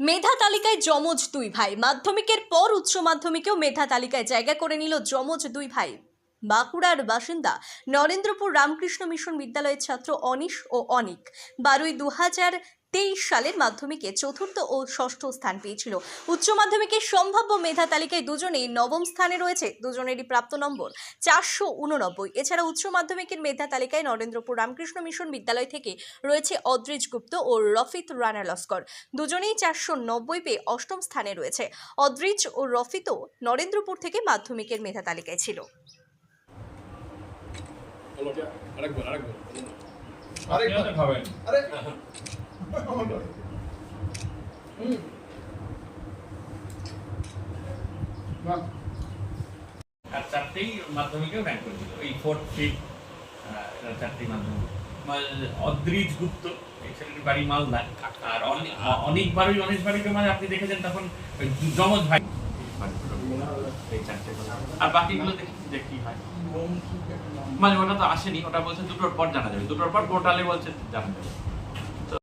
মেধা তালিকায় যমজ দুই ভাই। মাধ্যমিকের পর উচ্চ মাধ্যমিকেও মেধা তালিকায় জায়গা করে নিল যমজ দুই ভাই। বাঁকুড়ার বাসিন্দা নরেন্দ্রপুর রামকৃষ্ণ মিশন বিদ্যালয়ের ছাত্র অনিশ ও অনিক 12-2023 সালের মাধ্যমিকে চতুর্থ ও ষষ্ঠ স্থান পেয়েছিল। উচ্চ মাধ্যমিকে সম্ভাব্য মেধা তালিকায় দুজনেই নবম স্থানে রয়েছে। দুজনেরই প্রাপ্ত নম্বর 489। এছাড়া উচ্চ মাধ্যমিকের মেধা তালিকায় নরেন্দ্রপুর রামকৃষ্ণ মিশন বিদ্যালয় থেকে রয়েছে অদ্রিজ গুপ্ত ও রফিত রানা লস্কর। দুজনেই 490 পেয়ে অষ্টম স্থানে রয়েছে। অদ্রিজ ও রফিতও নরেন্দ্রপুর থেকে মাধ্যমিকের মেধা তালিকায় ছিল। আর চারটেই মাধ্যমিকেও র্যাঙ্ক করেছিল, ওই 4th 5th চারটেই মাধ্যমিক। অদ্রিজ গুপ্ত এই ছেলেটির বাড়ি মালদা, আর অনেক বাড়িকে মানে আপনি দেখেছেন তখন যমজ ভাই এই চারটে। আর বাকিগুলো দেখি যে কি হয়, মানে ওটা তো আসেনি, ওটা বলছে দুটোর পর জানা যাবে, দুটোর পর পোর্টালে বলছে জানা যাবে।